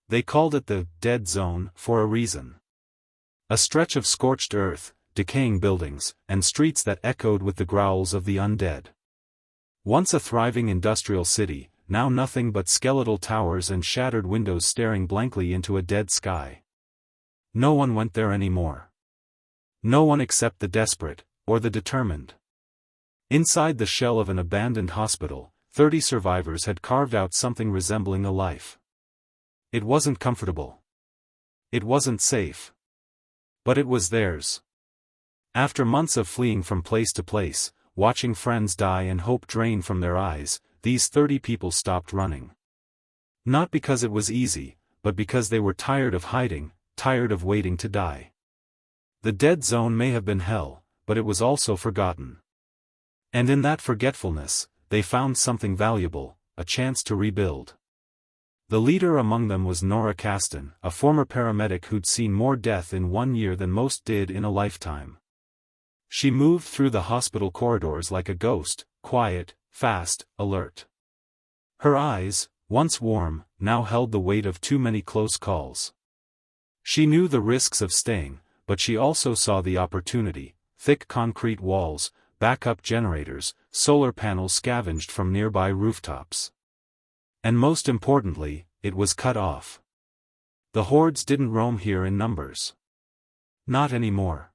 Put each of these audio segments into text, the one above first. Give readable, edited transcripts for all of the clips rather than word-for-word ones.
They called it the dead zone for a reason. A stretch of scorched earth, decaying buildings, and streets that echoed with the growls of the undead. Once a thriving industrial city, now nothing but skeletal towers and shattered windows staring blankly into a dead sky. No one went there anymore. No one except the desperate, or the determined. Inside the shell of an abandoned hospital, 30 survivors had carved out something resembling a life. It wasn't comfortable. It wasn't safe. But it was theirs. After months of fleeing from place to place, watching friends die and hope drain from their eyes, these 30 people stopped running. Not because it was easy, but because they were tired of hiding, tired of waiting to die. The dead zone may have been hell, but it was also forgotten. And in that forgetfulness, they found something valuable, a chance to rebuild. The leader among them was Nora Caston, a former paramedic who'd seen more death in 1 year than most did in a lifetime. She moved through the hospital corridors like a ghost, quiet, fast, alert. Her eyes, once warm, now held the weight of too many close calls. She knew the risks of staying, but she also saw the opportunity: thick concrete walls, backup generators, solar panels scavenged from nearby rooftops. And most importantly, it was cut off. The hordes didn't roam here in numbers. Not anymore.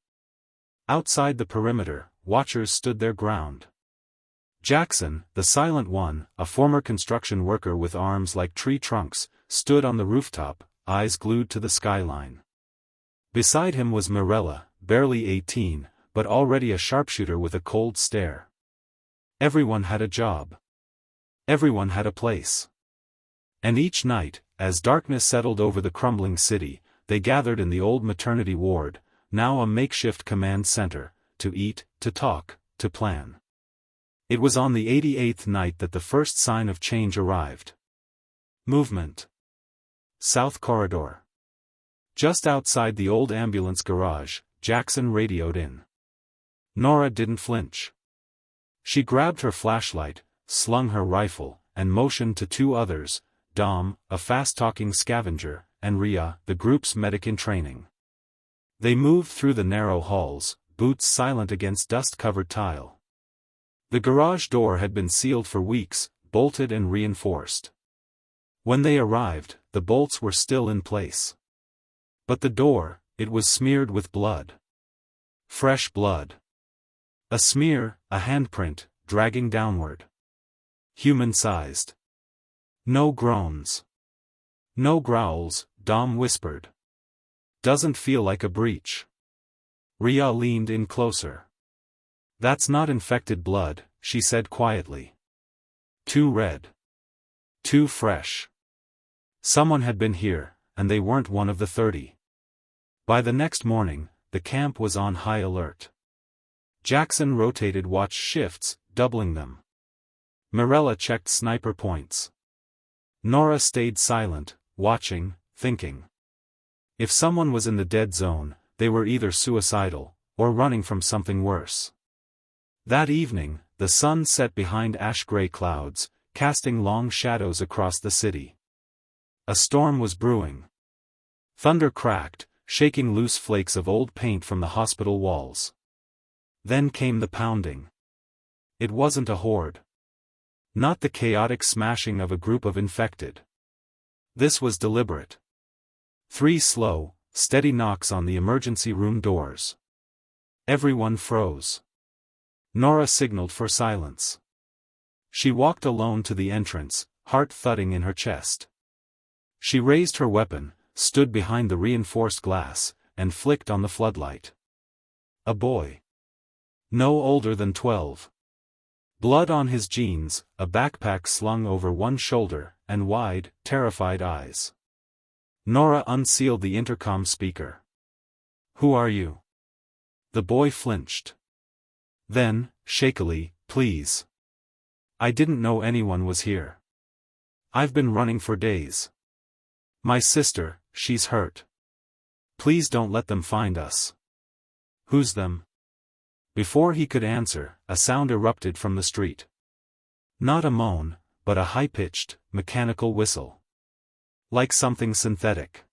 Outside the perimeter, watchers stood their ground. Jackson, the silent one, a former construction worker with arms like tree trunks, stood on the rooftop, eyes glued to the skyline. Beside him was Mirella, barely 18, but already a sharpshooter with a cold stare. Everyone had a job. Everyone had a place. And each night, as darkness settled over the crumbling city, they gathered in the old maternity ward, now a makeshift command center, to eat, to talk, to plan. It was on the 88th night that the first sign of change arrived. Movement. South Corridor. Just outside the old ambulance garage, Jackson radioed in. Nora didn't flinch. She grabbed her flashlight, slung her rifle, and motioned to 2 others, Dom, a fast-talking scavenger, and Ria, the group's medic in training. They moved through the narrow halls, boots silent against dust-covered tile. The garage door had been sealed for weeks, bolted and reinforced. When they arrived, the bolts were still in place. But the door, it was smeared with blood. Fresh blood. A smear, a handprint, dragging downward. Human-sized. No groans. No growls, Dom whispered. Doesn't feel like a breach. Ria leaned in closer. That's not infected blood, she said quietly. Too red. Too fresh. Someone had been here, and they weren't one of the 30. By the next morning, the camp was on high alert. Jackson rotated watch shifts, doubling them. Mirella checked sniper points. Nora stayed silent, watching, thinking. If someone was in the dead zone, they were either suicidal, or running from something worse. That evening, the sun set behind ash-gray clouds, casting long shadows across the city. A storm was brewing. Thunder cracked, shaking loose flakes of old paint from the hospital walls. Then came the pounding. It wasn't a horde. Not the chaotic smashing of a group of infected. This was deliberate. 3 slow, steady knocks on the emergency room doors. Everyone froze. Nora signaled for silence. She walked alone to the entrance, heart thudding in her chest. She raised her weapon, stood behind the reinforced glass, and flicked on the floodlight. A boy. No older than 12. Blood on his jeans, a backpack slung over one shoulder, and wide, terrified eyes. Nora unsealed the intercom speaker. "Who are you?" The boy flinched. Then, shakily, "Please. I didn't know anyone was here. I've been running for days. My sister, she's hurt. Please don't let them find us." "Who's them?" Before he could answer, a sound erupted from the street. Not a moan, but a high-pitched, mechanical whistle. Like something synthetic.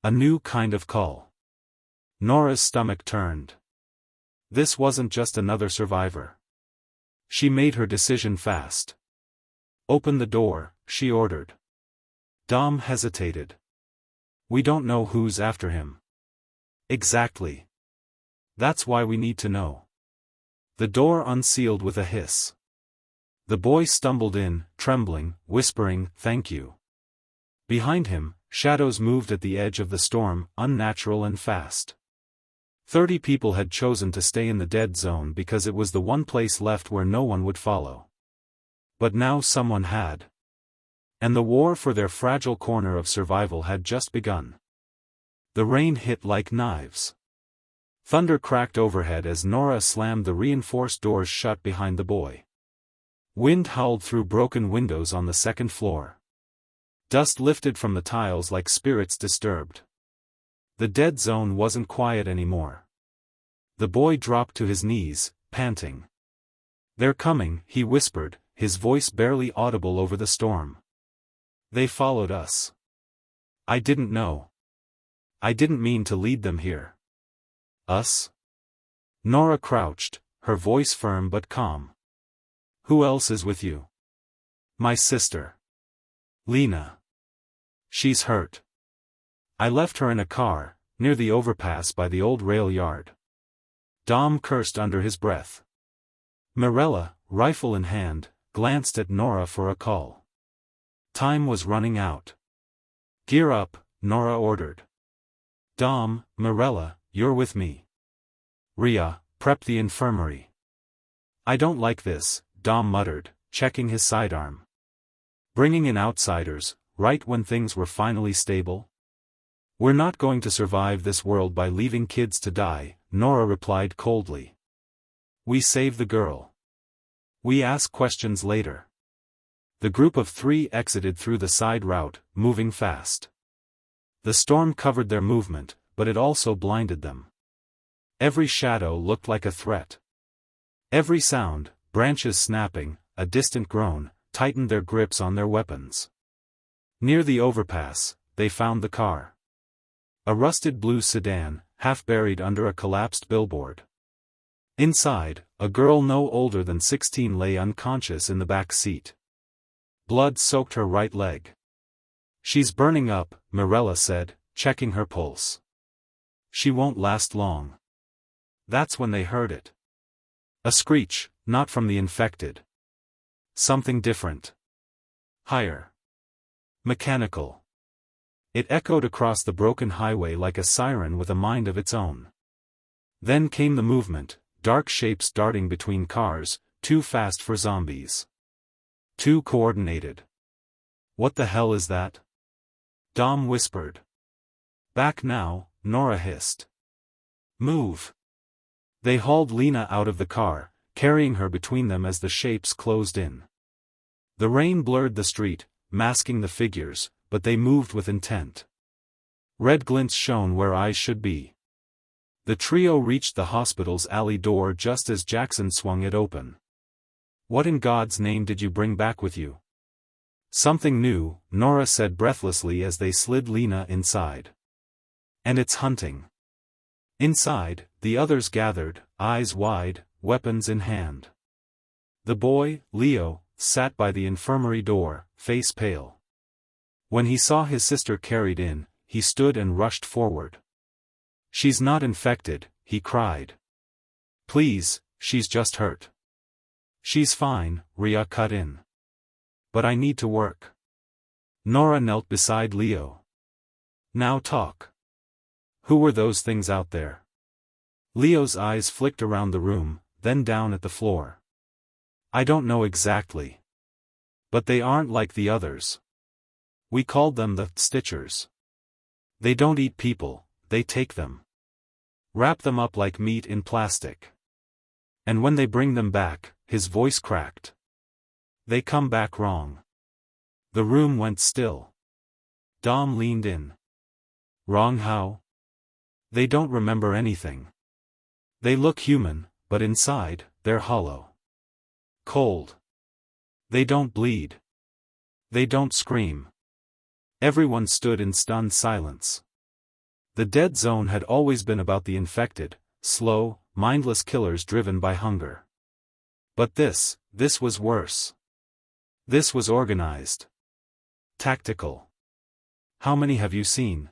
A new kind of call. Nora's stomach turned. This wasn't just another survivor. She made her decision fast. Open the door, she ordered. Dom hesitated. We don't know who's after him. Exactly. That's why we need to know. The door unsealed with a hiss. The boy stumbled in, trembling, whispering, "Thank you." Behind him, shadows moved at the edge of the storm, unnatural and fast. 30 people had chosen to stay in the dead zone because it was the one place left where no one would follow. But now someone had. And the war for their fragile corner of survival had just begun. The rain hit like knives. Thunder cracked overhead as Nora slammed the reinforced doors shut behind the boy. Wind howled through broken windows on the second floor. Dust lifted from the tiles like spirits disturbed. The dead zone wasn't quiet anymore. The boy dropped to his knees, panting. "They're coming," he whispered, his voice barely audible over the storm. "They followed us. I didn't know. I didn't mean to lead them here." "Us?" Nora crouched, her voice firm but calm. "Who else is with you?" "My sister. Lena. She's hurt. I left her in a car, near the overpass by the old rail yard." Dom cursed under his breath. Mirella, rifle in hand, glanced at Nora for a call. Time was running out. "Gear up," Nora ordered. "Dom, Mirella, you're with me. Rhea, prep the infirmary." "I don't like this," Dom muttered, checking his sidearm. "Bringing in outsiders, right when things were finally stable? We're not going to survive this world by leaving kids to die," Nora replied coldly. "We save the girl. We ask questions later." The group of 3 exited through the side route, moving fast. The storm covered their movement, but it also blinded them. Every shadow looked like a threat. Every sound, branches snapping, a distant groan, tightened their grips on their weapons. Near the overpass, they found the car. A rusted blue sedan, half buried under a collapsed billboard. Inside, a girl no older than 16 lay unconscious in the back seat. Blood soaked her right leg. "She's burning up," Mirella said, checking her pulse. "She won't last long." That's when they heard it. A screech, not from the infected. Something different. Higher. Mechanical. It echoed across the broken highway like a siren with a mind of its own. Then came the movement, dark shapes darting between cars, too fast for zombies. Too coordinated. "What the hell is that?" Dom whispered. "Back now," Nora hissed. "Move." They hauled Lena out of the car, carrying her between them as the shapes closed in. The rain blurred the street, masking the figures, but they moved with intent. Red glints shone where eyes should be. The trio reached the hospital's alley door just as Jackson swung it open. "What in God's name did you bring back with you?" "Something new," Nora said breathlessly as they slid Lena inside. "And it's hunting." Inside, the others gathered, eyes wide, weapons in hand. The boy, Leo, sat by the infirmary door, face pale. When he saw his sister carried in, he stood and rushed forward. "She's not infected," he cried. "Please, she's just hurt." "She's fine," Rhea cut in. "But I need to work." Nora knelt beside Leo. "Now talk. Who were those things out there?" Leo's eyes flicked around the room, then down at the floor. "I don't know exactly. But they aren't like the others. We called them the Stitchers. They don't eat people, they take them. Wrap them up like meat in plastic. And when they bring them back," his voice cracked. "They come back wrong." The room went still. Dom leaned in. "Wrong how?" "They don't remember anything. They look human, but inside, they're hollow. Cold. They don't bleed. They don't scream. Everyone stood in stunned silence. The dead zone had always been about the infected, slow, mindless killers driven by hunger. But this was worse. This was organized. Tactical. How many have you seen?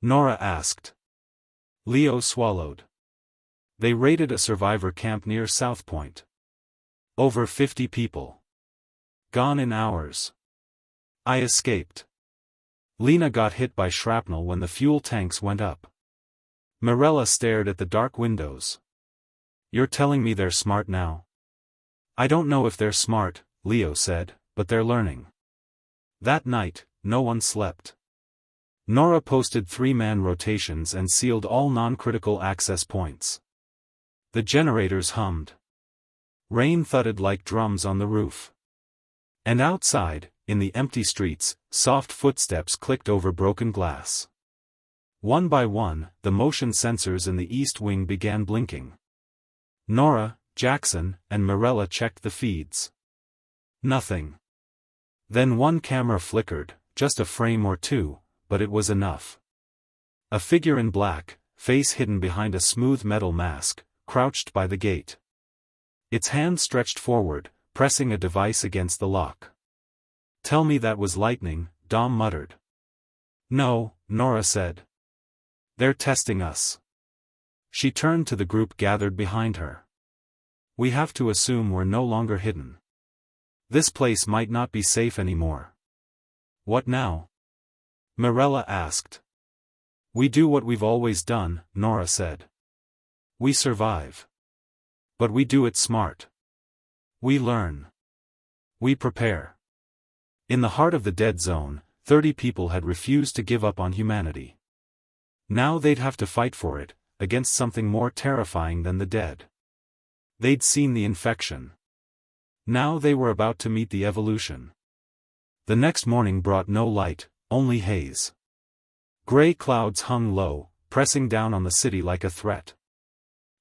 Nora asked. Leo swallowed. They raided a survivor camp near South Point. Over 50 people. Gone in hours. I escaped. Lena got hit by shrapnel when the fuel tanks went up. Mirella stared at the dark windows. You're telling me they're smart now? I don't know if they're smart, Leo said, but they're learning. That night, no one slept. Nora posted 3-man rotations and sealed all non-critical access points. The generators hummed. Rain thudded like drums on the roof. And outside, in the empty streets, soft footsteps clicked over broken glass. One by one, the motion sensors in the East Wing began blinking. Nora, Jackson, and Mirella checked the feeds. Nothing. Then one camera flickered, just a frame or two, but it was enough. A figure in black, face hidden behind a smooth metal mask, crouched by the gate. Its hand stretched forward, pressing a device against the lock. Tell me that was lightning, Dom muttered. No, Nora said. They're testing us. She turned to the group gathered behind her. We have to assume we're no longer hidden. This place might not be safe anymore. What now? Mirella asked. We do what we've always done, Nora said. We survive. But we do it smart. We learn. We prepare. In the heart of the dead zone, 30 people had refused to give up on humanity. Now they'd have to fight for it, against something more terrifying than the dead. They'd seen the infection. Now they were about to meet the evolution. The next morning brought no light, only haze. Gray clouds hung low, pressing down on the city like a threat.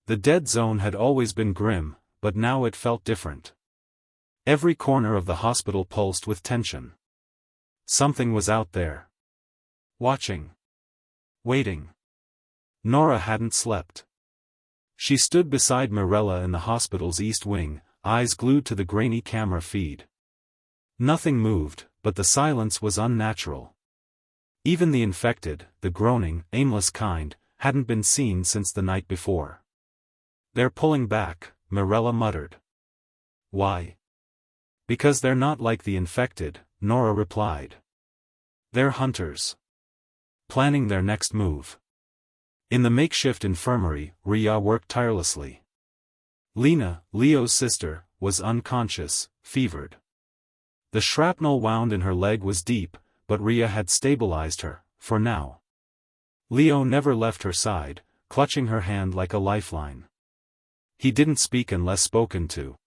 The dead zone had always been grim, but now it felt different. Every corner of the hospital pulsed with tension. Something was out there. Watching. Waiting. Nora hadn't slept. She stood beside Mirella in the hospital's East Wing, eyes glued to the grainy camera feed. Nothing moved, but the silence was unnatural. Even the infected, the groaning, aimless kind, hadn't been seen since the night before. They're pulling back, Mirella muttered. Why? Because they're not like the infected, Nora replied. They're hunters. Planning their next move. In the makeshift infirmary, Rhea worked tirelessly. Lena, Leo's sister, was unconscious, fevered. The shrapnel wound in her leg was deep, but Rhea had stabilized her, for now. Leo never left her side, clutching her hand like a lifeline. He didn't speak unless spoken to.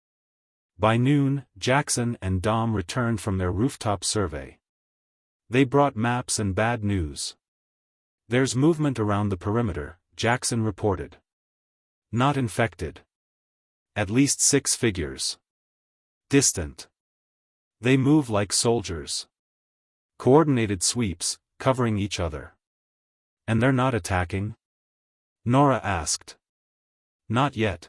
By noon, Jackson and Dom returned from their rooftop survey. They brought maps and bad news. There's movement around the perimeter, Jackson reported. Not infected. At least 6 figures. Distant. They move like soldiers. Coordinated sweeps, covering each other. And they're not attacking? Nora asked. Not yet.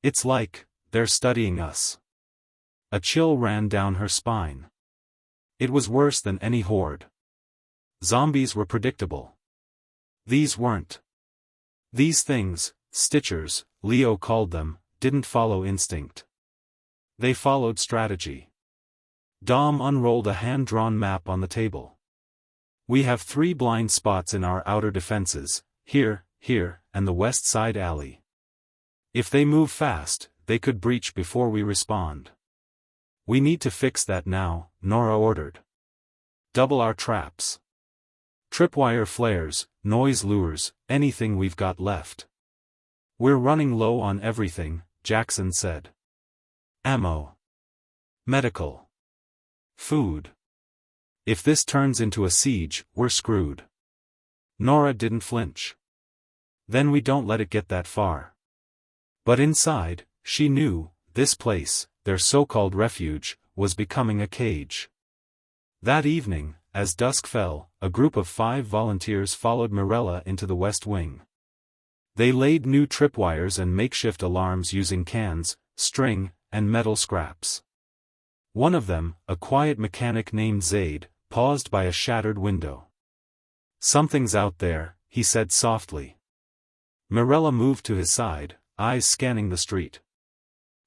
It's like, they're studying us. A chill ran down her spine. It was worse than any horde. Zombies were predictable. These weren't. These things, Stitchers, Leo called them, didn't follow instinct. They followed strategy. Dom unrolled a hand-drawn map on the table. We have 3 blind spots in our outer defenses, here, and the west side alley. If they move fast, they could breach before we respond. We need to fix that now, Nora ordered. Double our traps. Tripwire flares, noise lures, anything we've got left. We're running low on everything, Jackson said. Ammo. Medical. Food. If this turns into a siege, we're screwed. Nora didn't flinch. Then we don't let it get that far. But inside, she knew, this place, their so-called refuge, was becoming a cage. That evening, as dusk fell, a group of 5 volunteers followed Marella into the West Wing. They laid new tripwires and makeshift alarms using cans, string, and metal scraps. One of them, a quiet mechanic named Zaid, paused by a shattered window. "Something's out there," he said softly. Marella moved to his side, eyes scanning the street.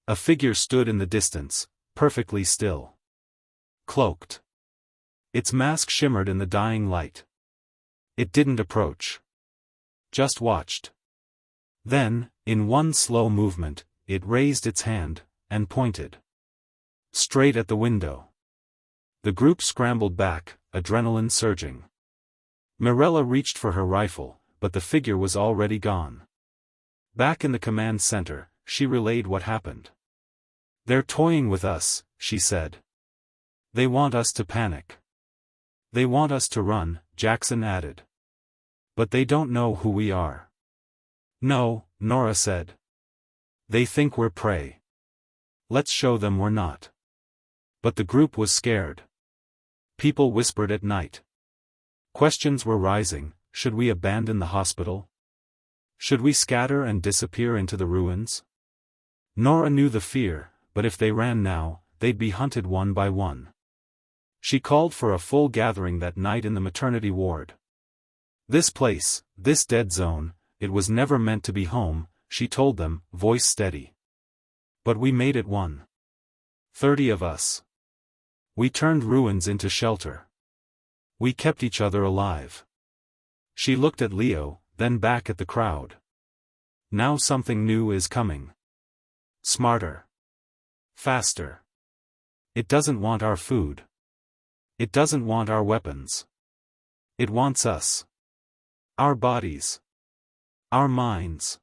A figure stood in the distance, perfectly still. Cloaked. Its mask shimmered in the dying light. It didn't approach. Just watched. Then, in one slow movement, it raised its hand, and pointed. Straight at the window. The group scrambled back, adrenaline surging. Marella reached for her rifle, but the figure was already gone. Back in the command center, she relayed what happened. "They're toying with us," she said. "They want us to panic. They want us to run," Jackson added. "But they don't know who we are." "No," Nora said. "They think we're prey. Let's show them we're not." But the group was scared. People whispered at night. Questions were rising: should we abandon the hospital? Should we scatter and disappear into the ruins? Nora knew the fear, but if they ran now, they'd be hunted one by one. She called for a full gathering that night in the maternity ward. "This place, this dead zone, it was never meant to be home," she told them, voice steady. "But we made it one. 30 of us. We turned ruins into shelter. We kept each other alive." She looked at Leo, then back at the crowd. "Now something new is coming. Smarter. Faster. It doesn't want our food. It doesn't want our weapons. It wants us. Our bodies. Our minds.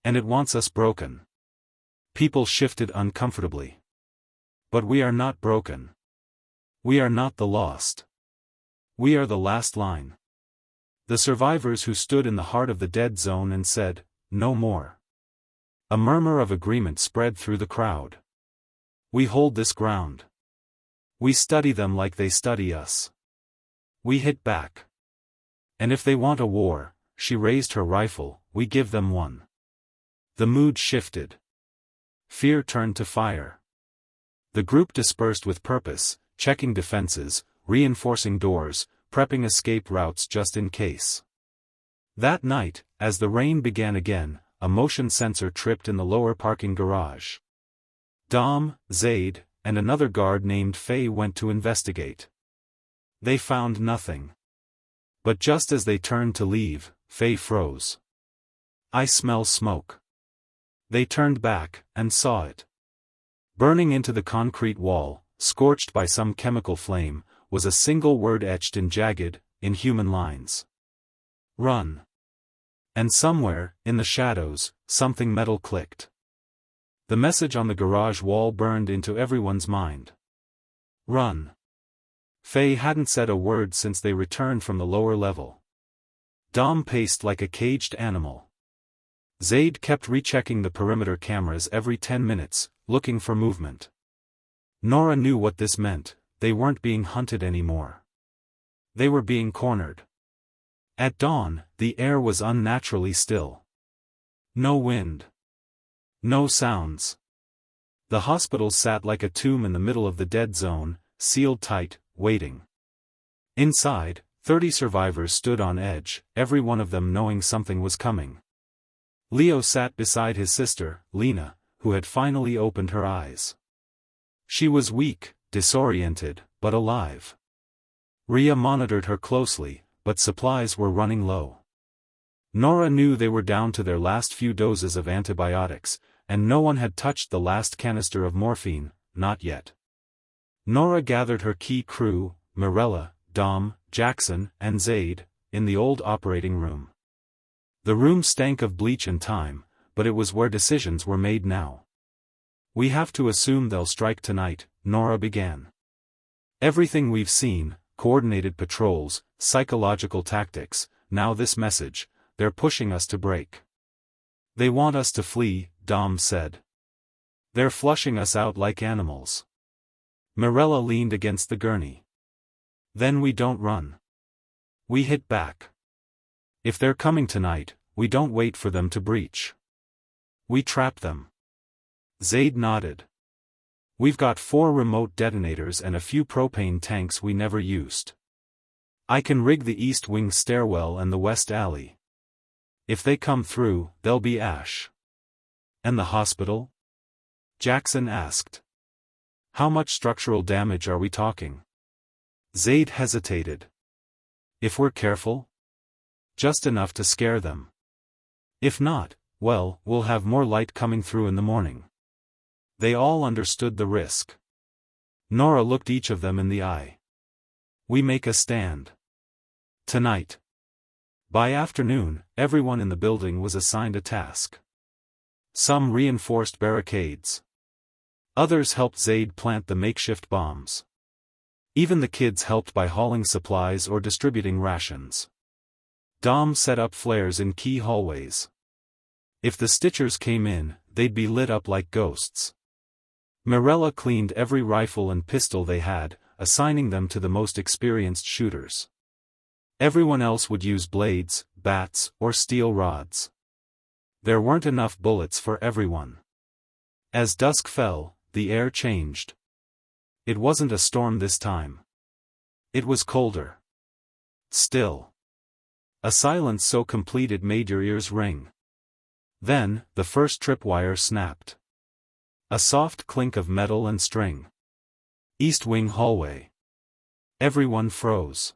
And it wants us broken." People shifted uncomfortably. "But we are not broken. We are not the lost. We are the last line. The survivors who stood in the heart of the dead zone and said, 'No more.'" A murmur of agreement spread through the crowd. "We hold this ground. We study them like they study us. We hit back. And if they want a war," she raised her rifle, "we give them one." The mood shifted. Fear turned to fire. The group dispersed with purpose, checking defenses, reinforcing doors, prepping escape routes just in case. That night, as the rain began again, a motion sensor tripped in the lower parking garage. Dom, Zaid, and another guard named Faye went to investigate. They found nothing. But just as they turned to leave, Faye froze. "I smell smoke." They turned back, and saw it. Burning into the concrete wall, scorched by some chemical flame, was a single word etched in jagged, inhuman lines. "Run." And somewhere, in the shadows, something metal clicked. The message on the garage wall burned into everyone's mind. "Run." Faye hadn't said a word since they returned from the lower level. Dom paced like a caged animal. Zaid kept rechecking the perimeter cameras every 10 minutes, looking for movement. Nora knew what this meant: they weren't being hunted anymore. They were being cornered. At dawn, the air was unnaturally still. No wind. No sounds. The hospital sat like a tomb in the middle of the dead zone, sealed tight, waiting. Inside, 30 survivors stood on edge, every one of them knowing something was coming. Leo sat beside his sister, Lena, who had finally opened her eyes. She was weak, disoriented, but alive. Rhea monitored her closely, but supplies were running low. Nora knew they were down to their last few doses of antibiotics, and no one had touched the last canister of morphine, not yet. Nora gathered her key crew, Marella, Dom, Jackson, and Zaid, in the old operating room. The room stank of bleach and time, but it was where decisions were made now. "We have to assume they'll strike tonight," Nora began. "Everything we've seen, coordinated patrols, psychological tactics, now this message, they're pushing us to break. They want us to flee," Dom said. "They're flushing us out like animals." Marella leaned against the gurney. Then we don't run. We hit back. If they're coming tonight, we don't wait for them to breach. We trap them. Zaid nodded. We've got 4 remote detonators and a few propane tanks we never used. I can rig the east wing stairwell and the west alley. If they come through, they'll be ash. And the hospital? Jackson asked. How much structural damage are we talking? Zaid hesitated. If we're careful? Just enough to scare them. If not, well, we'll have more light coming through in the morning. They all understood the risk. Nora looked each of them in the eye. We make a stand. Tonight. By afternoon, everyone in the building was assigned a task. Some reinforced barricades. Others helped Zaid plant the makeshift bombs. Even the kids helped by hauling supplies or distributing rations. Dom set up flares in key hallways. If the Stitchers came in, they'd be lit up like ghosts. Mirella cleaned every rifle and pistol they had, assigning them to the most experienced shooters. Everyone else would use blades, bats, or steel rods. There weren't enough bullets for everyone. As dusk fell, the air changed. It wasn't a storm this time. It was colder. Still. A silence so complete it made your ears ring. Then, the first tripwire snapped. A soft clink of metal and string. East wing hallway. Everyone froze.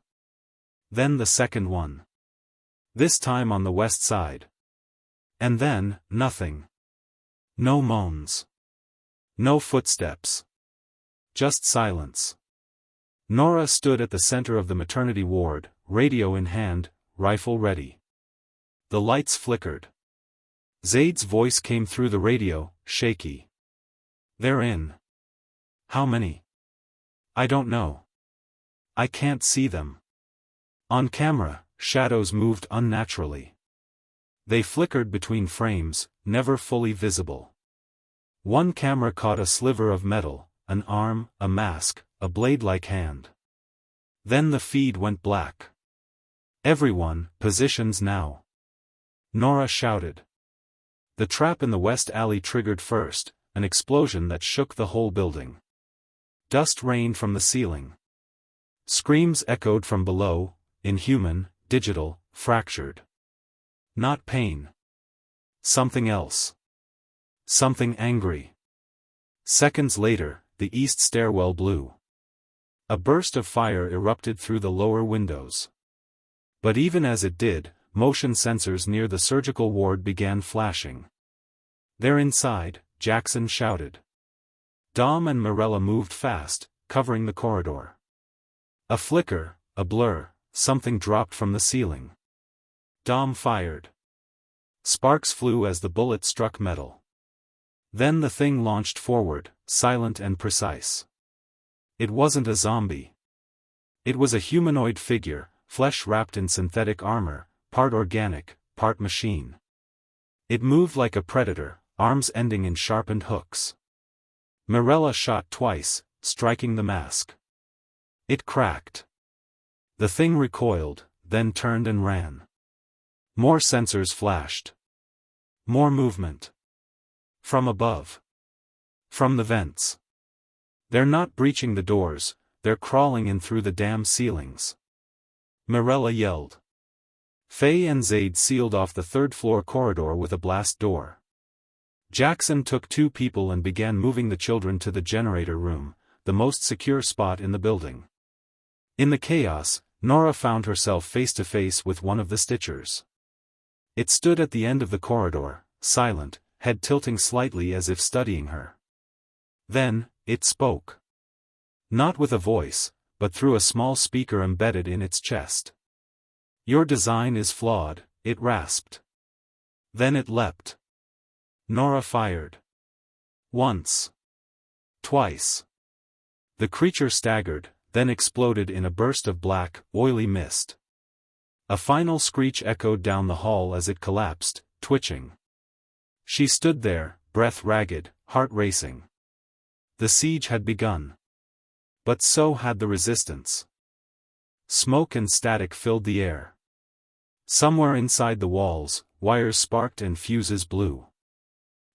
Then the second one. This time on the west side. And then, nothing. No moans. No footsteps. Just silence. Nora stood at the center of the maternity ward, radio in hand, rifle ready. The lights flickered. Zaid's voice came through the radio, shaky. They're in. How many? I don't know. I can't see them. On camera, shadows moved unnaturally. They flickered between frames, never fully visible. One camera caught a sliver of metal, an arm, a mask, a blade-like hand. Then the feed went black. Everyone, positions now. Nora shouted. The trap in the west alley triggered first, an explosion that shook the whole building. Dust rained from the ceiling. Screams echoed from below, inhuman, digital, fractured. Not pain. Something else. Something angry. Seconds later, the east stairwell blew. A burst of fire erupted through the lower windows. But even as it did, motion sensors near the surgical ward began flashing. They're inside, Jackson shouted. Dom and Mirella moved fast, covering the corridor. A flicker, a blur, something dropped from the ceiling. Dom fired. Sparks flew as the bullet struck metal. Then the thing launched forward, silent and precise. It wasn't a zombie. It was a humanoid figure, flesh wrapped in synthetic armor, part organic, part machine. It moved like a predator, arms ending in sharpened hooks. Mirella shot twice, striking the mask. It cracked. The thing recoiled, then turned and ran. More sensors flashed. More movement. From above. From the vents. They're not breaching the doors, they're crawling in through the damn ceilings. Mirella yelled. Faye and Zaid sealed off the third-floor corridor with a blast door. Jackson took 2 people and began moving the children to the generator room, the most secure spot in the building. In the chaos, Nora found herself face-to-face with one of the Stitchers. It stood at the end of the corridor, silent, head tilting slightly as if studying her. Then, it spoke. Not with a voice, but through a small speaker embedded in its chest. Your design is flawed, it rasped. Then it leapt. Nora fired. Once. Twice. The creature staggered, then exploded in a burst of black, oily mist. A final screech echoed down the hall as it collapsed, twitching. She stood there, breath ragged, heart racing. The siege had begun. But so had the resistance. Smoke and static filled the air. Somewhere inside the walls, wires sparked and fuses blew.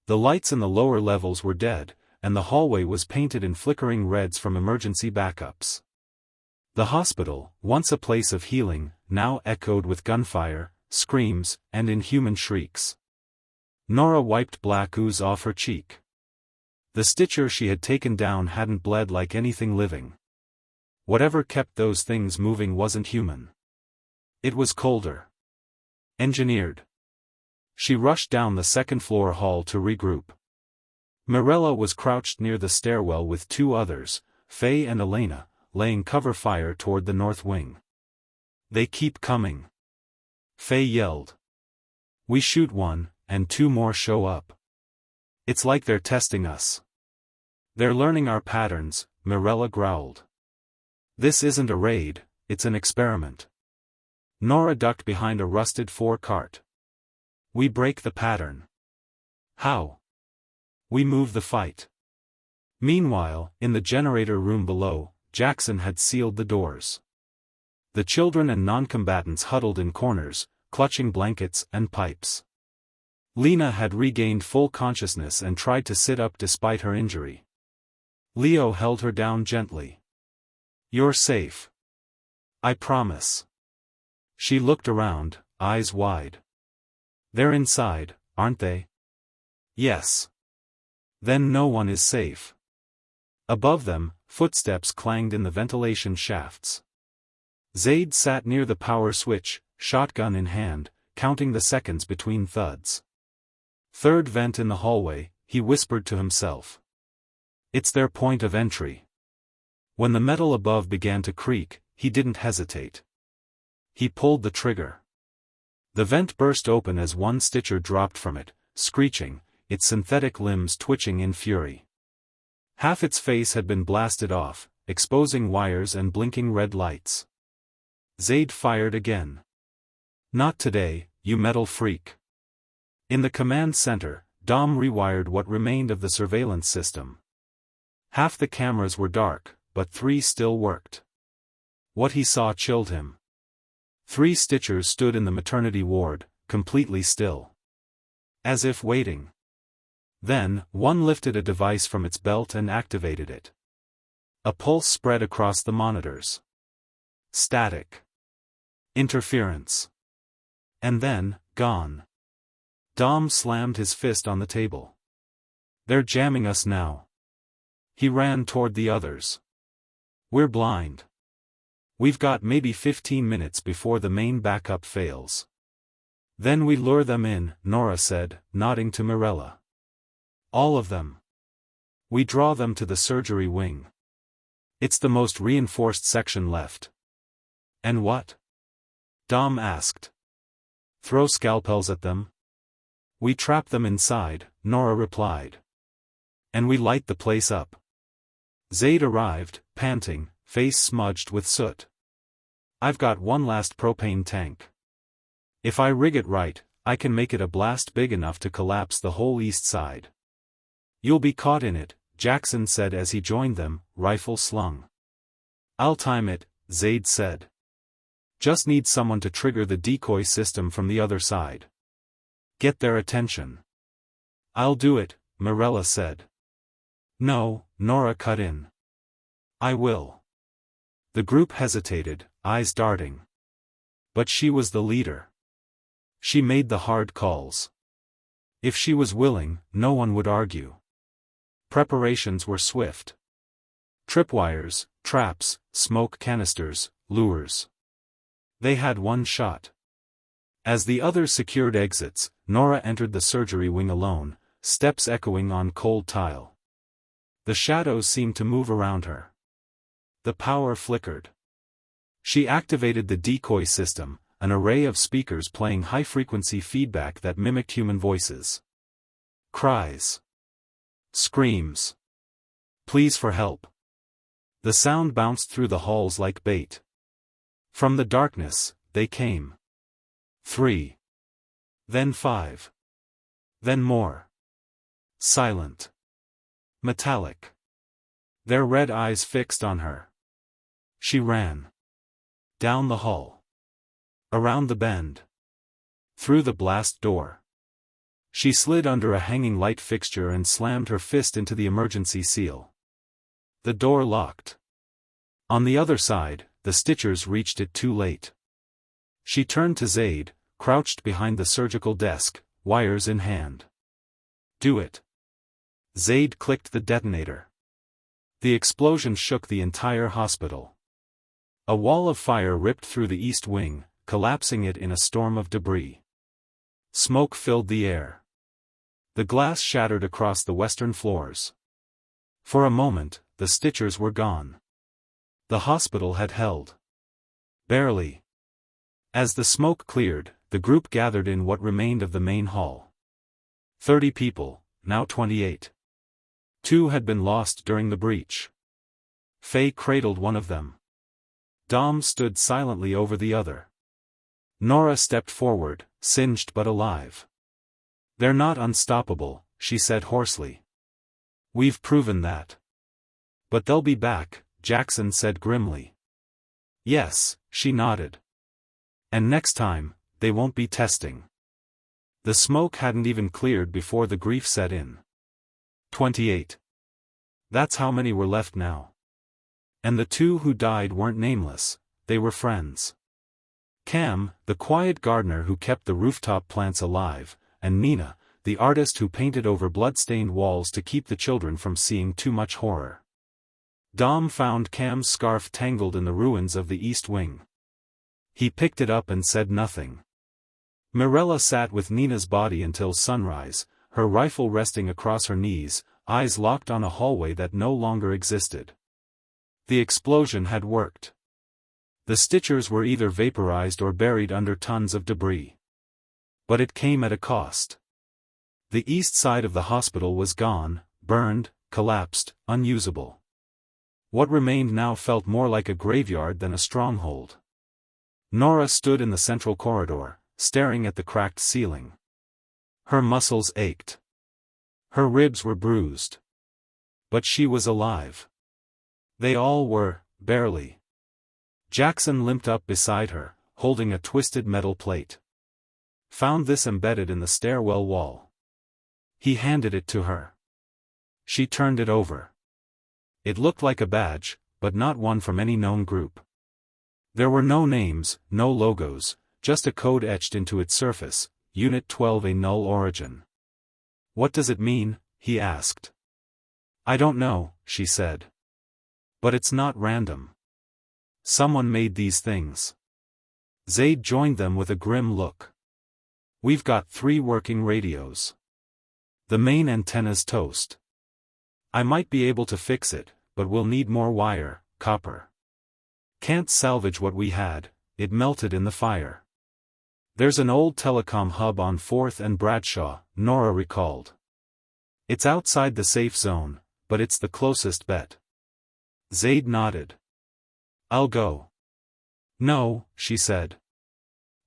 The lights in the lower levels were dead, and the hallway was painted in flickering reds from emergency backups. The hospital, once a place of healing, now echoed with gunfire, screams, and inhuman shrieks. Nora wiped black ooze off her cheek. The stitcher she had taken down hadn't bled like anything living. Whatever kept those things moving wasn't human. It was colder. Engineered. She rushed down the second-floor hall to regroup. Mirella was crouched near the stairwell with two others, Faye and Elena, laying cover fire toward the north wing. "They keep coming," Faye yelled. "We shoot one, and two more show up. It's like they're testing us." "They're learning our patterns," Mirella growled. "This isn't a raid, it's an experiment." Nora ducked behind a rusted four-cart. "We break the pattern." "How?" "We move the fight." Meanwhile, in the generator room below, Jackson had sealed the doors. The children and non-combatants huddled in corners, clutching blankets and pipes. Lena had regained full consciousness and tried to sit up despite her injury. Leo held her down gently. "You're safe. I promise." She looked around, eyes wide. "They're inside, aren't they?" "Yes." "Then no one is safe." Above them, footsteps clanged in the ventilation shafts. Zaid sat near the power switch, shotgun in hand, counting the seconds between thuds. "Third vent in the hallway," he whispered to himself. "It's their point of entry." When the metal above began to creak, he didn't hesitate. He pulled the trigger. The vent burst open as one stitcher dropped from it, screeching, its synthetic limbs twitching in fury. Half its face had been blasted off, exposing wires and blinking red lights. Zaid fired again. "Not today, you metal freak." In the command center, Dom rewired what remained of the surveillance system. Half the cameras were dark, but 3 still worked. What he saw chilled him. 3 stitchers stood in the maternity ward, completely still. As if waiting. Then, one lifted a device from its belt and activated it. A pulse spread across the monitors. Static. Interference. And then, gone. Dom slammed his fist on the table. "They're jamming us now." He ran toward the others. "We're blind. We've got maybe 15 minutes before the main backup fails." "Then we lure them in," Nora said, nodding to Mirella. "All of them. We draw them to the surgery wing. It's the most reinforced section left." "And what?" Dom asked. "Throw scalpels at them?" "We trap them inside," Nora replied. "And we light the place up." Zaid arrived, panting, face smudged with soot. "I've got one last propane tank. If I rig it right, I can make it a blast big enough to collapse the whole east side." "You'll be caught in it," Jackson said as he joined them, rifle slung. "I'll time it," Zaid said. "Just need someone to trigger the decoy system from the other side. Get their attention." "I'll do it," Mirella said. "No," Nora cut in. "I will." The group hesitated, eyes darting. But she was the leader. She made the hard calls. If she was willing, no one would argue. Preparations were swift. Tripwires, traps, smoke canisters, lures. They had one shot. As the others secured exits, Nora entered the surgery wing alone, steps echoing on cold tile. The shadows seemed to move around her. The power flickered. She activated the decoy system, an array of speakers playing high-frequency feedback that mimicked human voices. Cries. Screams. Pleas for help. The sound bounced through the halls like bait. From the darkness, they came. 3. Then 5. Then more. Silent. Metallic. Their red eyes fixed on her. She ran. Down the hall. Around the bend. Through the blast door. She slid under a hanging light fixture and slammed her fist into the emergency seal. The door locked. On the other side, the Stitchers reached it too late. She turned to Zaid, crouched behind the surgical desk, wires in hand. Do it. Zaid clicked the detonator. The explosion shook the entire hospital. A wall of fire ripped through the east wing, collapsing it in a storm of debris. Smoke filled the air. The glass shattered across the western floors. For a moment, the Stitchers were gone. The hospital had held. Barely. As the smoke cleared, the group gathered in what remained of the main hall. 30 people, now 28. 2 had been lost during the breach. Faye cradled one of them. Dom stood silently over the other. Nora stepped forward, singed but alive. They're not unstoppable, she said hoarsely. We've proven that. But they'll be back, Jackson said grimly. Yes, she nodded. And next time, they won't be testing. The smoke hadn't even cleared before the grief set in. 28. That's how many were left now. And the 2 who died weren't nameless, they were friends. Cam, the quiet gardener who kept the rooftop plants alive, and Nina, the artist who painted over blood-stained walls to keep the children from seeing too much horror. Dom found Cam's scarf tangled in the ruins of the east wing. He picked it up and said nothing. Mirella sat with Nina's body until sunrise, her rifle resting across her knees, eyes locked on a hallway that no longer existed. The explosion had worked. The Stitchers were either vaporized or buried under tons of debris. But it came at a cost. The east side of the hospital was gone, burned, collapsed, unusable. What remained now felt more like a graveyard than a stronghold. Nora stood in the central corridor, staring at the cracked ceiling. Her muscles ached. Her ribs were bruised. But she was alive. They all were, barely. Jackson limped up beside her, holding a twisted metal plate. Found this embedded in the stairwell wall. He handed it to her. She turned it over. It looked like a badge, but not one from any known group. There were no names, no logos, just a code etched into its surface, Unit 12, a null origin. What does it mean? He asked. I don't know, she said. But it's not random. Someone made these things. Zaid joined them with a grim look. We've got 3 working radios. The main antenna's toast. I might be able to fix it, but we'll need more wire, copper. Can't salvage what we had, it melted in the fire. There's an old telecom hub on 4th and Bradshaw, Nora recalled. It's outside the safe zone, but it's the closest bet. Zaid nodded. I'll go. No, she said.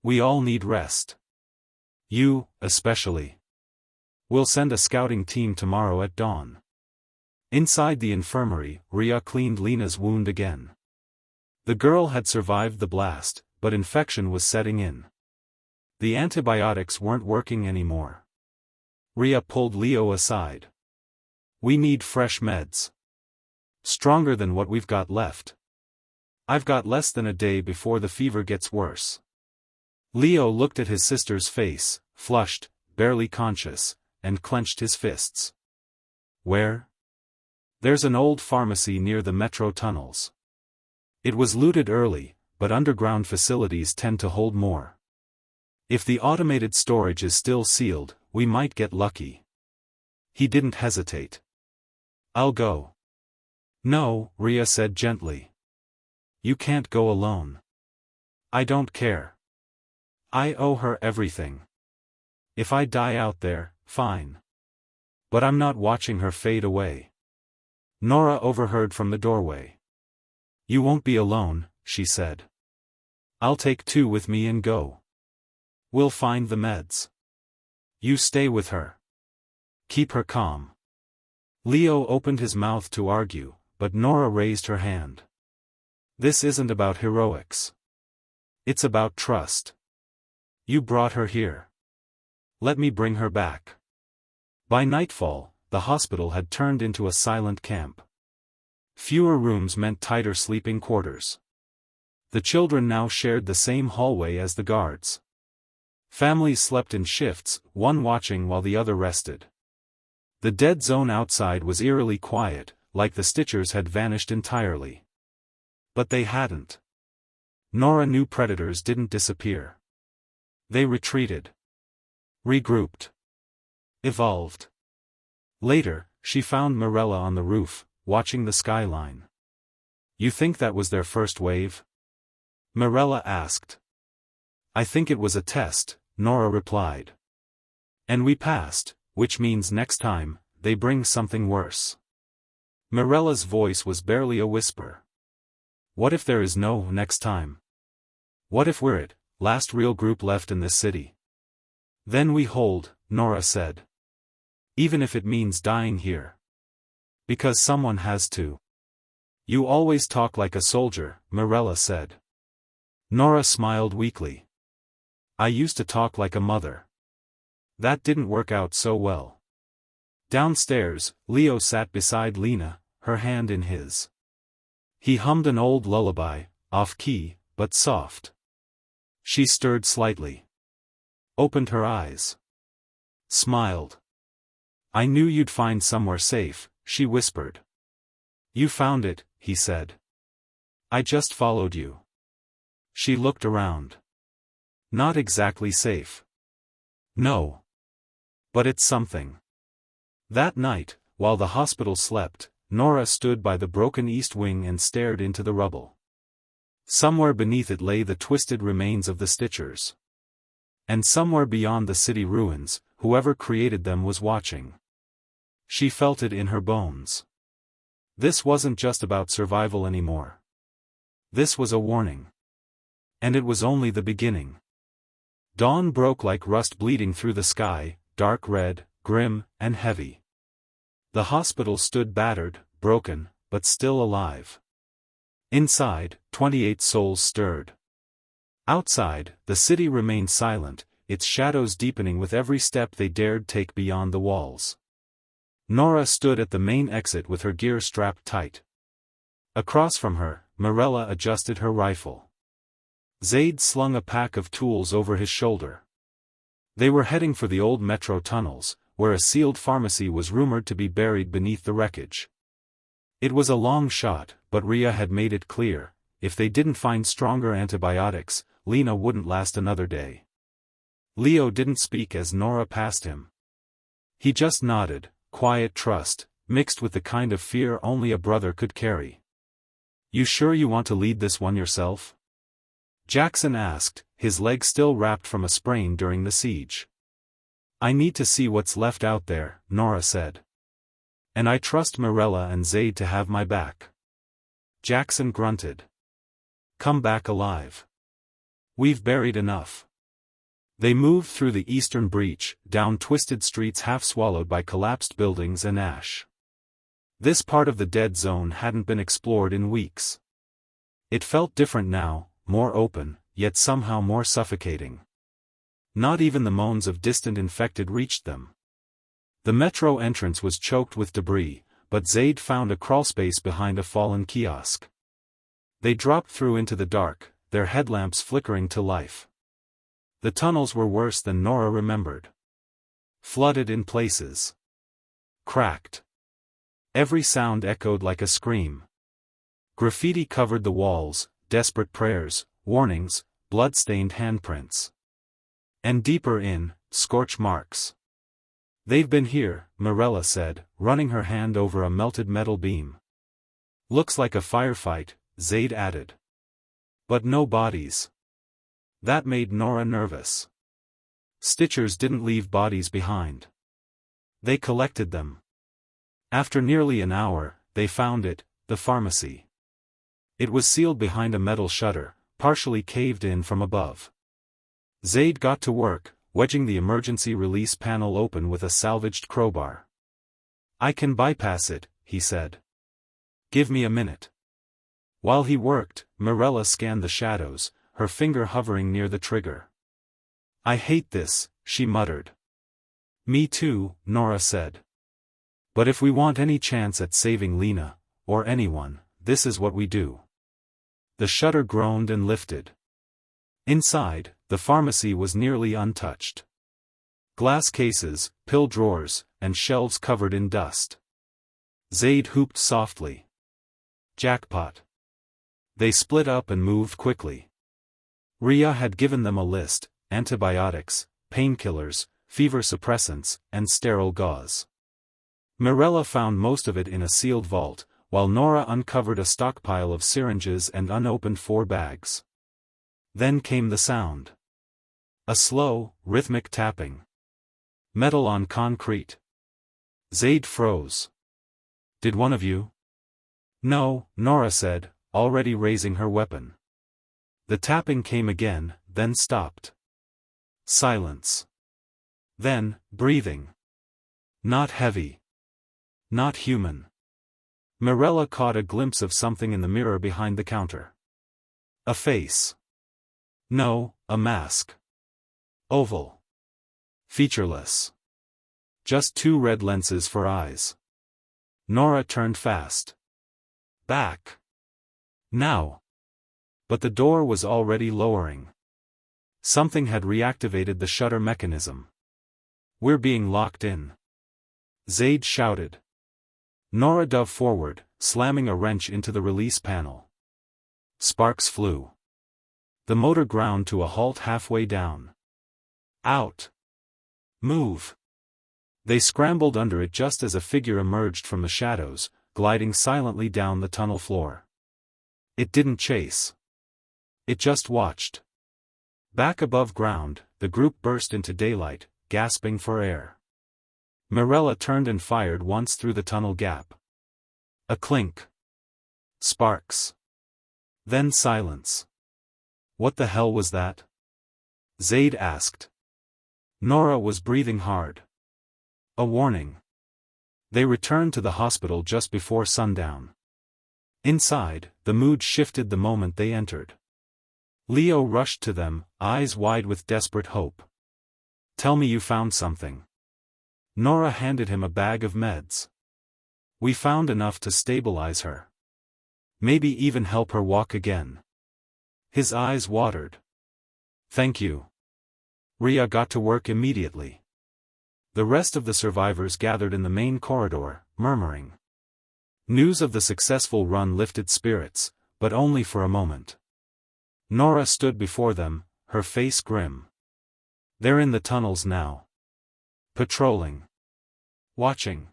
We all need rest. You, especially. We'll send a scouting team tomorrow at dawn. Inside the infirmary, Rhea cleaned Lena's wound again. The girl had survived the blast, but infection was setting in. The antibiotics weren't working anymore. Rhea pulled Leo aside. We need fresh meds. Stronger than what we've got left. I've got less than a day before the fever gets worse. Leo looked at his sister's face, flushed, barely conscious, and clenched his fists. Where? There's an old pharmacy near the metro tunnels. It was looted early, but underground facilities tend to hold more. If the automated storage is still sealed, we might get lucky. He didn't hesitate. I'll go. No, Rhea said gently. You can't go alone. I don't care. I owe her everything. If I die out there, fine. But I'm not watching her fade away. Nora overheard from the doorway. You won't be alone, she said. I'll take 2 with me and go. We'll find the meds. You stay with her. Keep her calm. Leo opened his mouth to argue, but Nora raised her hand. This isn't about heroics. It's about trust. You brought her here. Let me bring her back. By nightfall, the hospital had turned into a silent camp. Fewer rooms meant tighter sleeping quarters. The children now shared the same hallway as the guards. Families slept in shifts, one watching while the other rested. The dead zone outside was eerily quiet, like the Stitchers had vanished entirely. But they hadn't. Nora knew predators didn't disappear. They retreated. Regrouped. Evolved. Later, she found Marella on the roof, watching the skyline. You think that was their first wave? Marella asked. I think it was a test, Nora replied. And we passed, which means next time, they bring something worse. Marella's voice was barely a whisper. What if there is no next time? What if we're it, last real group left in this city? Then we hold, Nora said. Even if it means dying here. Because someone has to. You always talk like a soldier, Marella said. Nora smiled weakly. I used to talk like a mother. That didn't work out so well. Downstairs, Leo sat beside Lena, her hand in his. He hummed an old lullaby, off-key, but soft. She stirred slightly. Opened her eyes. Smiled. I knew you'd find somewhere safe, she whispered. You found it, he said. I just followed you. She looked around. Not exactly safe. No. But it's something. That night, while the hospital slept, Nora stood by the broken east wing and stared into the rubble. Somewhere beneath it lay the twisted remains of the Stitchers. And somewhere beyond the city ruins, whoever created them was watching. She felt it in her bones. This wasn't just about survival anymore. This was a warning. And it was only the beginning. Dawn broke like rust bleeding through the sky, dark red, grim, and heavy. The hospital stood battered, broken, but still alive. Inside, 28 souls stirred. Outside, the city remained silent, its shadows deepening with every step they dared take beyond the walls. Nora stood at the main exit with her gear strapped tight. Across from her, Marella adjusted her rifle. Zaid slung a pack of tools over his shoulder. They were heading for the old metro tunnels, where a sealed pharmacy was rumored to be buried beneath the wreckage. It was a long shot, but Rhea had made it clear, if they didn't find stronger antibiotics, Lena wouldn't last another day. Leo didn't speak as Nora passed him. He just nodded, quiet trust, mixed with the kind of fear only a brother could carry. You sure you want to lead this one yourself? Jackson asked, his leg still wrapped from a sprain during the siege. I need to see what's left out there, Nora said. And I trust Marella and Zaid to have my back. Jackson grunted. Come back alive. We've buried enough. They moved through the eastern breach, down twisted streets half swallowed by collapsed buildings and ash. This part of the dead zone hadn't been explored in weeks. It felt different now, more open, yet somehow more suffocating. Not even the moans of distant infected reached them. The metro entrance was choked with debris, but Zaid found a crawlspace behind a fallen kiosk. They dropped through into the dark, their headlamps flickering to life. The tunnels were worse than Nora remembered. Flooded in places. Cracked. Every sound echoed like a scream. Graffiti covered the walls, desperate prayers, warnings, blood-stained handprints. And deeper in, scorch marks. They've been here, Marella said, running her hand over a melted metal beam. Looks like a firefight, Zaid added. But no bodies. That made Nora nervous. Stitchers didn't leave bodies behind. They collected them. After nearly an hour, they found it, the pharmacy. It was sealed behind a metal shutter, partially caved in from above. Zaid got to work, wedging the emergency release panel open with a salvaged crowbar. I can bypass it, he said. Give me a minute. While he worked, Marella scanned the shadows, her finger hovering near the trigger. "I hate this," she muttered. "Me too," Nora said. "But if we want any chance at saving Lena, or anyone, this is what we do." The shutter groaned and lifted. Inside, the pharmacy was nearly untouched. Glass cases, pill drawers, and shelves covered in dust. Zaid whooped softly. "Jackpot." They split up and moved quickly. Rhea had given them a list: antibiotics, painkillers, fever suppressants, and sterile gauze. Mirella found most of it in a sealed vault, while Nora uncovered a stockpile of syringes and unopened 4 bags. Then came the sound. A slow, rhythmic tapping. Metal on concrete. Zaid froze. "Did one of you?" "No," Nora said, already raising her weapon. The tapping came again, then stopped. Silence. Then, breathing. Not heavy. Not human. Mirella caught a glimpse of something in the mirror behind the counter. A face. No, a mask. Oval. Featureless. Just 2 red lenses for eyes. Nora turned fast. Back. Now. But the door was already lowering. Something had reactivated the shutter mechanism. "We're being locked in," Zaid shouted. Nora dove forward, slamming a wrench into the release panel. Sparks flew. The motor ground to a halt halfway down. "Out! Move!" They scrambled under it just as a figure emerged from the shadows, gliding silently down the tunnel floor. It didn't chase. It just watched. Back above ground, the group burst into daylight, gasping for air. Mirella turned and fired once through the tunnel gap. A clink. Sparks. Then silence. "What the hell was that?" Zaid asked. Nora was breathing hard. A warning. They returned to the hospital just before sundown. Inside, the mood shifted the moment they entered. Leo rushed to them, eyes wide with desperate hope. "Tell me you found something." Nora handed him a bag of meds. "We found enough to stabilize her. Maybe even help her walk again." His eyes watered. "Thank you." Rhea got to work immediately. The rest of the survivors gathered in the main corridor, murmuring. News of the successful run lifted spirits, but only for a moment. Nora stood before them, her face grim. They're in the tunnels now. Patrolling. Watching.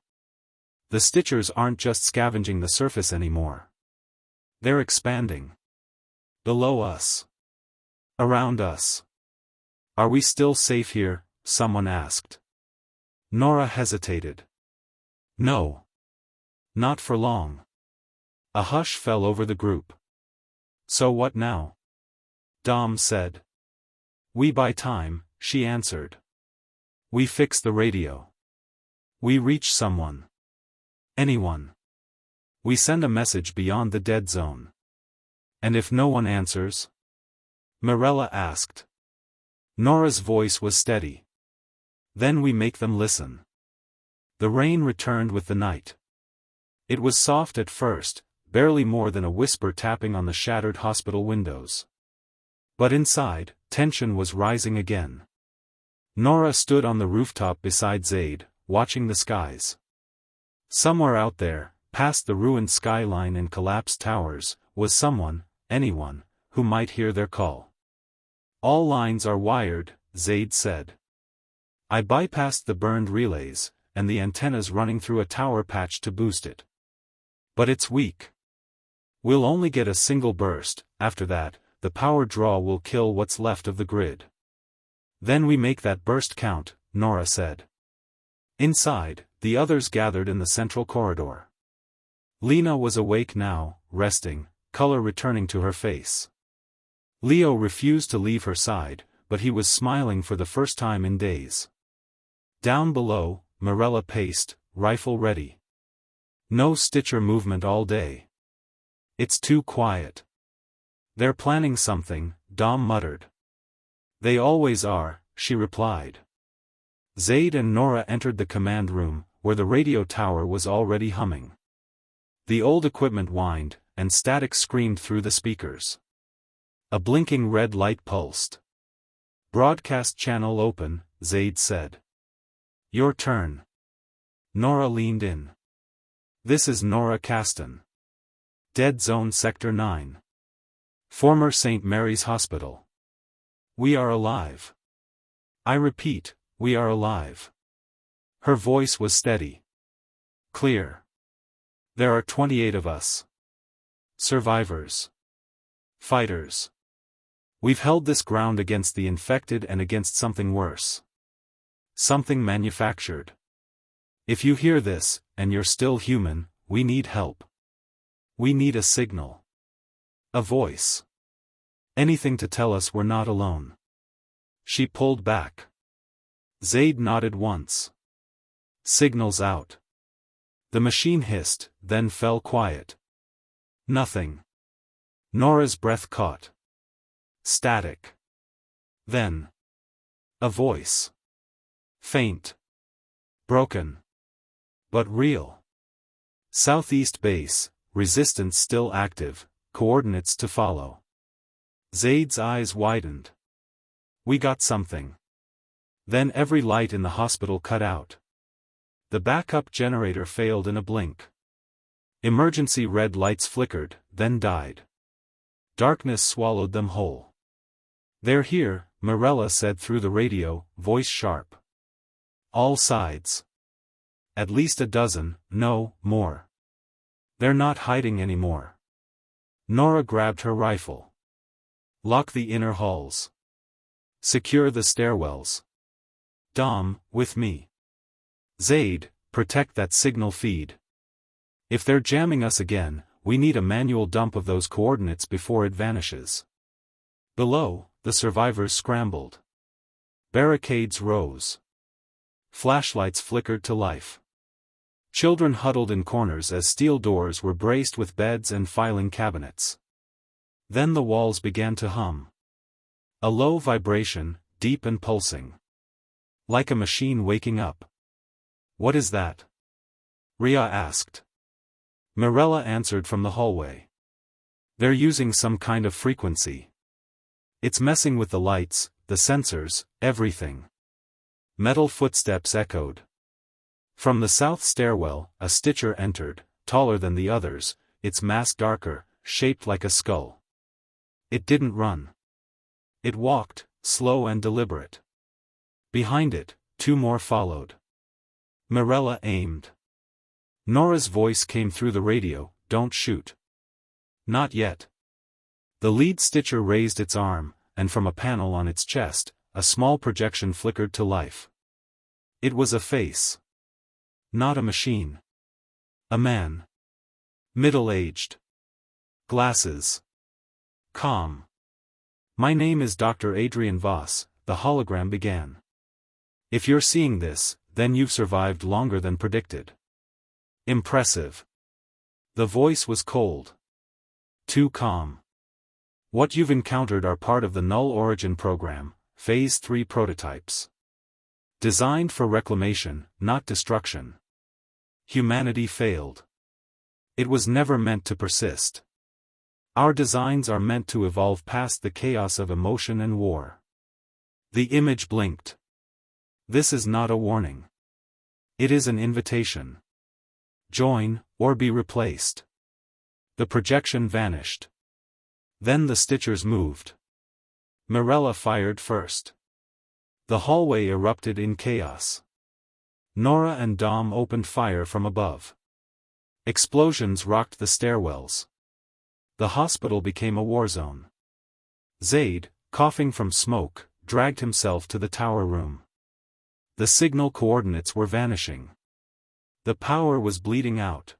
The Stitchers aren't just scavenging the surface anymore. They're expanding. Below us. Around us. "Are we still safe here?" someone asked. Nora hesitated. "No. Not for long." A hush fell over the group. "So what now?" Dom said. "We buy time," she answered. "We fix the radio. We reach someone. Anyone. We send a message beyond the dead zone." "And if no one answers?" Mirella asked. Nora's voice was steady. "Then we make them listen." The rain returned with the night. It was soft at first, barely more than a whisper tapping on the shattered hospital windows. But inside, tension was rising again. Nora stood on the rooftop beside Zaid, watching the skies. Somewhere out there, past the ruined skyline and collapsed towers, was someone, anyone, who might hear their call. "All lines are wired," Zaid said. "I bypassed the burned relays, and the antennas running through a tower patch to boost it. But it's weak. We'll only get a single burst. After that, the power draw will kill what's left of the grid." "Then we make that burst count," Nora said. Inside, the others gathered in the central corridor. Lena was awake now, resting, color returning to her face. Leo refused to leave her side, but he was smiling for the first time in days. Down below, Mirella paced, rifle ready. "No Stitcher movement all day. It's too quiet." "They're planning something," Dom muttered. They always are, she replied. Zaid and Nora entered the command room, where the radio tower was already humming. The old equipment whined, and static screamed through the speakers. A blinking red light pulsed. Broadcast channel open, Zaid said. Your turn. Nora leaned in. This is Nora Caston. Dead Zone Sector 9. Former St. Mary's Hospital. We are alive. I repeat, we are alive. Her voice was steady. Clear. There are 28 of us. Survivors. Fighters. We've held this ground against the infected and against something worse. Something manufactured. If you hear this, and you're still human, we need help. We need a signal. A voice. Anything to tell us we're not alone. She pulled back. Zaid nodded once. Signals out. The machine hissed, then fell quiet. Nothing. Nora's breath caught. Static. Then. A voice. Faint. Broken. But real. Southeast base, resistance still active, coordinates to follow. Zaid's eyes widened. We got something. Then every light in the hospital cut out. The backup generator failed in a blink. Emergency red lights flickered, then died. Darkness swallowed them whole. They're here, Marella said through the radio, voice sharp. All sides. At least a dozen, no, more. They're not hiding anymore. Nora grabbed her rifle. Lock the inner halls. Secure the stairwells. Dom, with me. Zaid, protect that signal feed. If they're jamming us again, we need a manual dump of those coordinates before it vanishes. Below, the survivors scrambled. Barricades rose. Flashlights flickered to life. Children huddled in corners as steel doors were braced with beds and filing cabinets. Then the walls began to hum. A low vibration, deep and pulsing. Like a machine waking up. What is that? Ria asked. Marella answered from the hallway. They're using some kind of frequency. It's messing with the lights, the sensors, everything. Metal footsteps echoed. From the south stairwell, a Stitcher entered, taller than the others, its mask darker, shaped like a skull. It didn't run. It walked, slow and deliberate. Behind it, two more followed. Marella aimed. Nora's voice came through the radio, don't shoot. Not yet. The lead Stitcher raised its arm, and from a panel on its chest, a small projection flickered to life. It was a face. Not a machine. A man. Middle-aged. Glasses. Calm. My name is Dr. Adrian Voss, the hologram began. If you're seeing this, then you've survived longer than predicted. Impressive. The voice was cold. Too calm. What you've encountered are part of the Null Origin program, Phase 3 prototypes. Designed for reclamation, not destruction. Humanity failed. It was never meant to persist. Our designs are meant to evolve past the chaos of emotion and war. The image blinked. This is not a warning. It is an invitation. Join, or be replaced. The projection vanished. Then the Stitchers moved. Marella fired first. The hallway erupted in chaos. Nora and Dom opened fire from above. Explosions rocked the stairwells. The hospital became a war zone. Zaid, coughing from smoke, dragged himself to the tower room. The signal coordinates were vanishing. The power was bleeding out.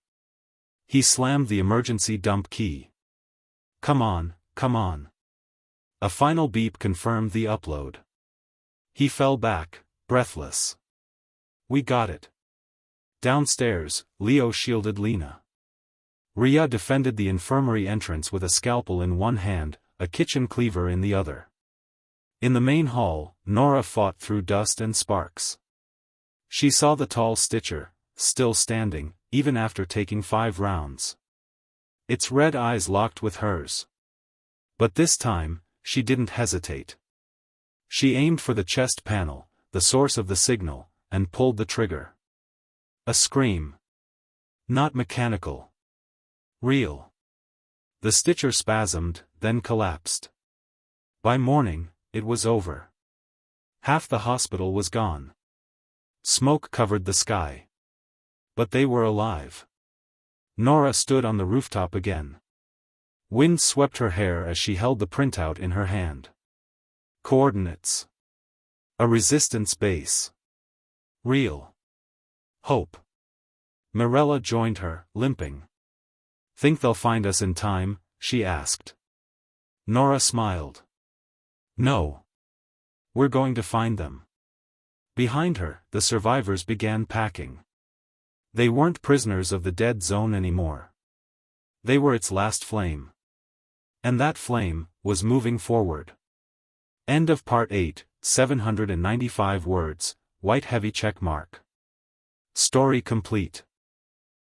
He slammed the emergency dump key. Come on, come on. A final beep confirmed the upload. He fell back, breathless. We got it. Downstairs, Leo shielded Lena. Ria defended the infirmary entrance with a scalpel in one hand, a kitchen cleaver in the other. In the main hall, Nora fought through dust and sparks. She saw the tall Stitcher, still standing, even after taking 5 rounds. Its red eyes locked with hers. But this time, she didn't hesitate. She aimed for the chest panel, the source of the signal, and pulled the trigger. A scream. Not mechanical. Real. The Stitcher spasmed, then collapsed. By morning, it was over. Half the hospital was gone. Smoke covered the sky. But they were alive. Nora stood on the rooftop again. Wind swept her hair as she held the printout in her hand. Coordinates. A resistance base. Real. Hope. Mirella joined her, limping. "Think they'll find us in time?" she asked. Nora smiled. "No. We're going to find them." Behind her, the survivors began packing. They weren't prisoners of the dead zone anymore. They were its last flame. And that flame was moving forward. End of Part 8, 795 words, white heavy check mark. Story complete.